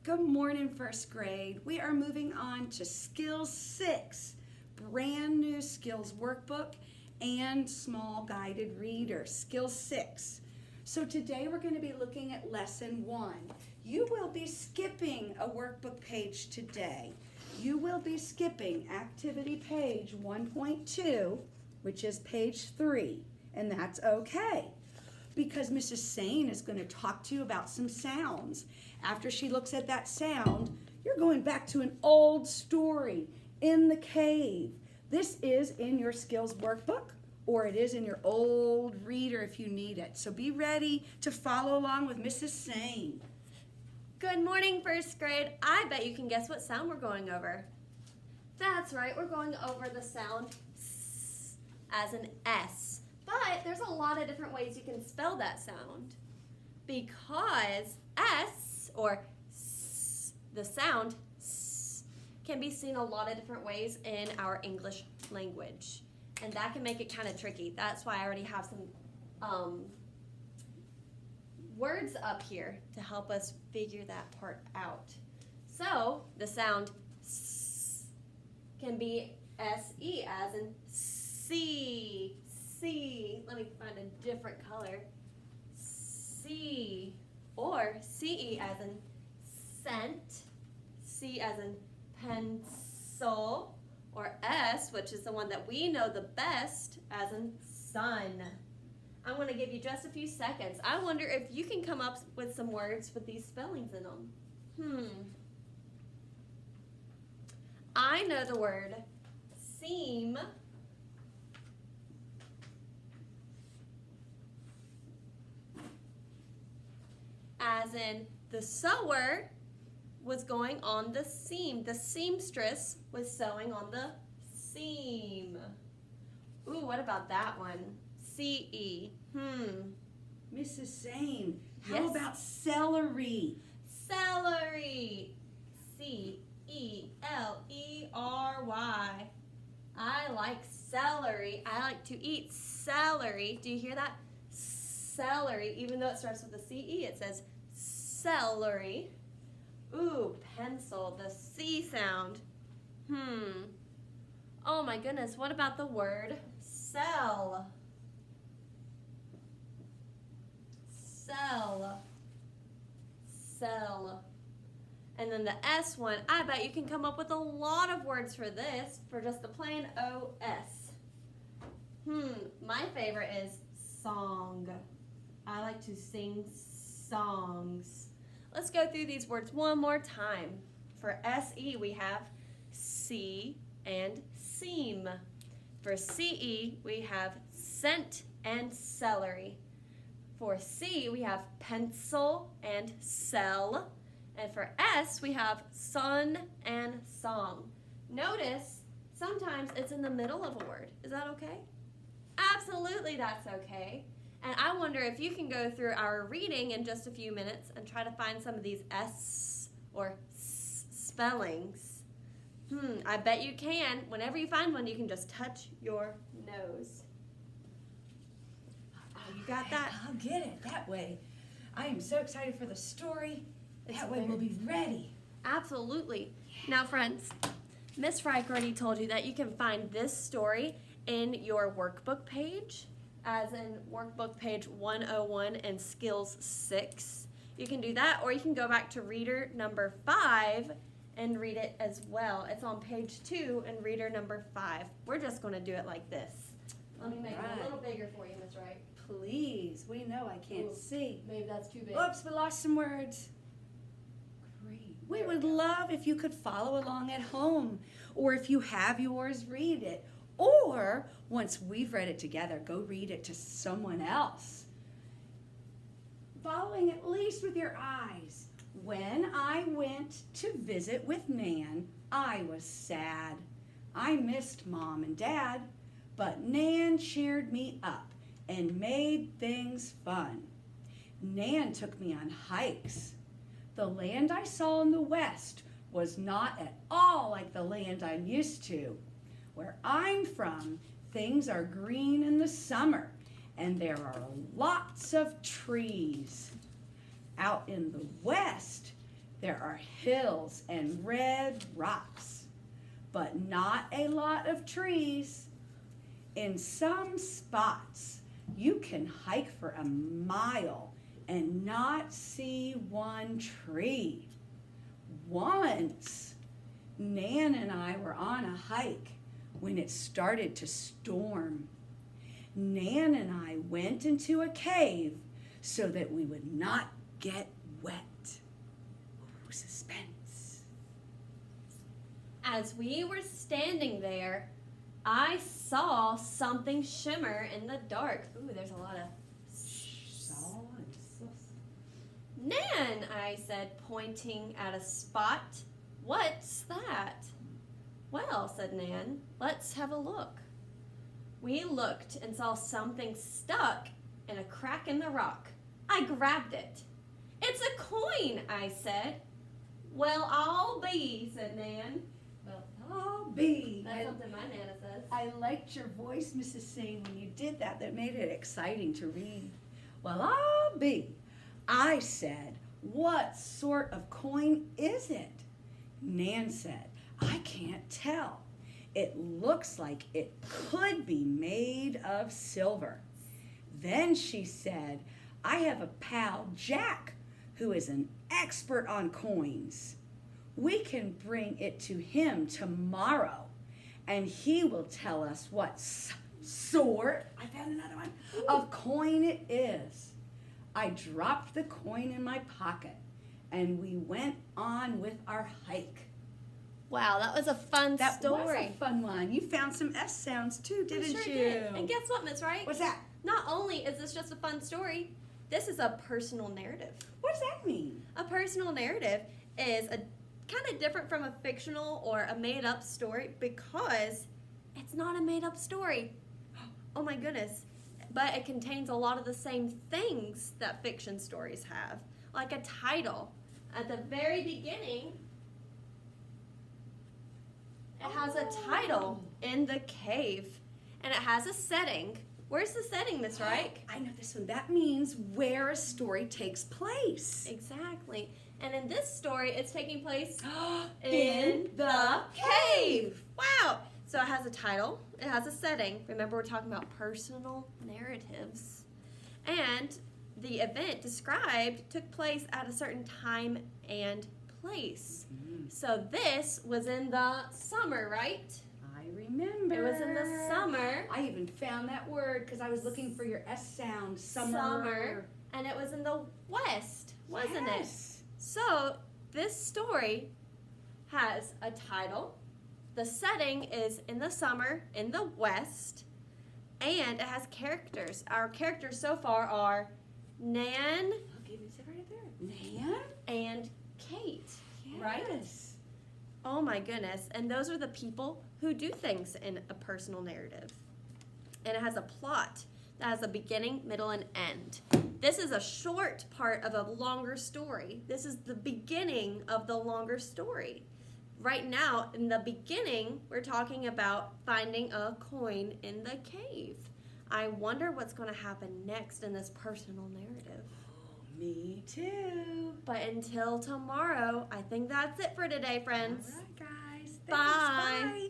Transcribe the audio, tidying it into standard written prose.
Good morning, first grade. We are moving on to Skills 6, brand new skills workbook and small guided reader, Skills 6. So today we're going to be looking at Lesson 1. You will be skipping a workbook page today. You will be skipping activity page 1.2, which is page 3, and that's okay, because Mrs. Sane is going to talk to you about some sounds. After she looks at that sound, you're going back to an old story, In the Cave. This is in your skills workbook, or it is in your old reader if you need it. So be ready to follow along with Mrs. Sane. Good morning, first grade. I bet you can guess what sound we're going over. That's right, we're going over the sound S as an S. But there's a lot of different ways you can spell that sound, because S, or S, the sound S, can be seen a lot of different ways in our English language. And that can make it kind of tricky. That's why I already have some words up here to help us figure that part out. So the sound S can be S-E as in see. C. Let me find a different color. C. Or C-E as in scent. C as in pencil. Or S, which is the one that we know the best, as in sun. I'm going to give you just a few seconds. I wonder if you can come up with some words with these spellings in them. I know the word seam. As in, the sewer was going on the seam. The seamstress was sewing on the seam. Ooh, what about that one? C-E. Mrs. Sane, how Yes? about celery? Celery. C-E-L-E-R-Y. I like celery. I like to eat celery. Do you hear that? Celery. Even though it starts with a C-E, it says celery. Ooh, pencil, the C sound. Oh my goodness, what about the word cell? Cell. Cell. And then the S one, I bet you can come up with a lot of words for this, for just the plain O-S. My favorite is song. I like to sing songs. Let's go through these words one more time. For S-E, we have see and seam. For C-E, we have scent and celery. For C, we have pencil and cell. And for S, we have sun and song. Notice, sometimes it's in the middle of a word. Is that okay? Absolutely, that's okay. And I wonder if you can go through our reading in just a few minutes and try to find some of these S or S spellings. I bet you can. Whenever you find one, you can just touch your nose. You got that? I'll get it that way. I am so excited for the story. That way we'll be ready. Absolutely. Now, friends, Miss Frike already told you that you can find this story in your workbook page, as in workbook page 101 and skills 6. You can do that, or you can go back to reader number 5 and read it as well. It's on page 2 and reader number 5. We're just going to do it like this. Let me make it a little bigger for you, Miss Wright. Please, we know I can't see. Maybe that's too big. Oops, we lost some words. Great. We would love if you could follow along at home, or if you have yours, read it. Or, once we've read it together, go read it to someone else. Following at least with your eyes. When I went to visit with Nan, I was sad. I missed Mom and Dad, but Nan cheered me up and made things fun. Nan took me on hikes. The land I saw in the west was not at all like the land I'm used to. Where I'm from, things are green in the summer, and there are lots of trees. Out in the west, There are hills and red rocks, but not a lot of trees. In some spots, you can hike for a mile and not see one tree. Once, Nan and I were on a hike when it started to storm. Nan and I went into a cave so that we would not get wet. Ooh, suspense. As we were standing there, I saw something shimmer in the dark. Ooh, there's a lot of Nan, I said, pointing at a spot. What's that? Well, said Nan, let's have a look. We looked and saw something stuck in a crack in the rock. I grabbed it. It's a coin, I said. Well, I'll be, said Nan. Well, I'll be. That's something my Nana says. I liked your voice, Mrs. Singh, when you did that. That made it exciting to read. Well, I'll be. I said, what sort of coin is it? Nan said, I can't tell. It looks like it could be made of silver. Then she said, I have a pal, Jack, who is an expert on coins. We can bring it to him tomorrow, and he will tell us what sort, I found another one, of coin it is. I dropped the coin in my pocket, and we went on with our hike. Wow, that was a fun That story. was a fun one. You found some S sounds too, didn't I sure you? did. And guess what, Miss Wright? What's that? Not only is this just a fun story, this is a personal narrative. What does that mean? A personal narrative is a kind of different from a fictional or a made-up story because it's not a made-up story. Oh my goodness. But it contains a lot of the same things that fiction stories have, like a title. At the very beginning, it has a title, In the Cave, and it has a setting. Where's the setting, Miss Wright? I know this one. That means where a story takes place. Exactly. And in this story, it's taking place In the cave. Wow. So it has a title, it has a setting. Remember, we're talking about personal narratives. And the event described took place at a certain time and place. So this was in the summer, right? I remember. It was in the summer. I even found that word because I was looking for your S sound. Summer. And it was in the west, wasn't Yes. it? So this story has a title. The setting is in the summer, in the west, and it has characters. Our characters so far are Nan Okay, it's right there. Nan? and Kate, Yes. right? Oh my goodness. And those are the people who do things in a personal narrative. And it has a plot that has a beginning, middle, and end. This is a short part of a longer story. This is the beginning of the longer story. Right now, in the beginning, we're talking about finding a coin in the cave. I wonder what's going to happen next in this personal narrative. Oh, me too. But until tomorrow, I think that's it for today, friends. All right, guys. Thanks. Bye. Bye.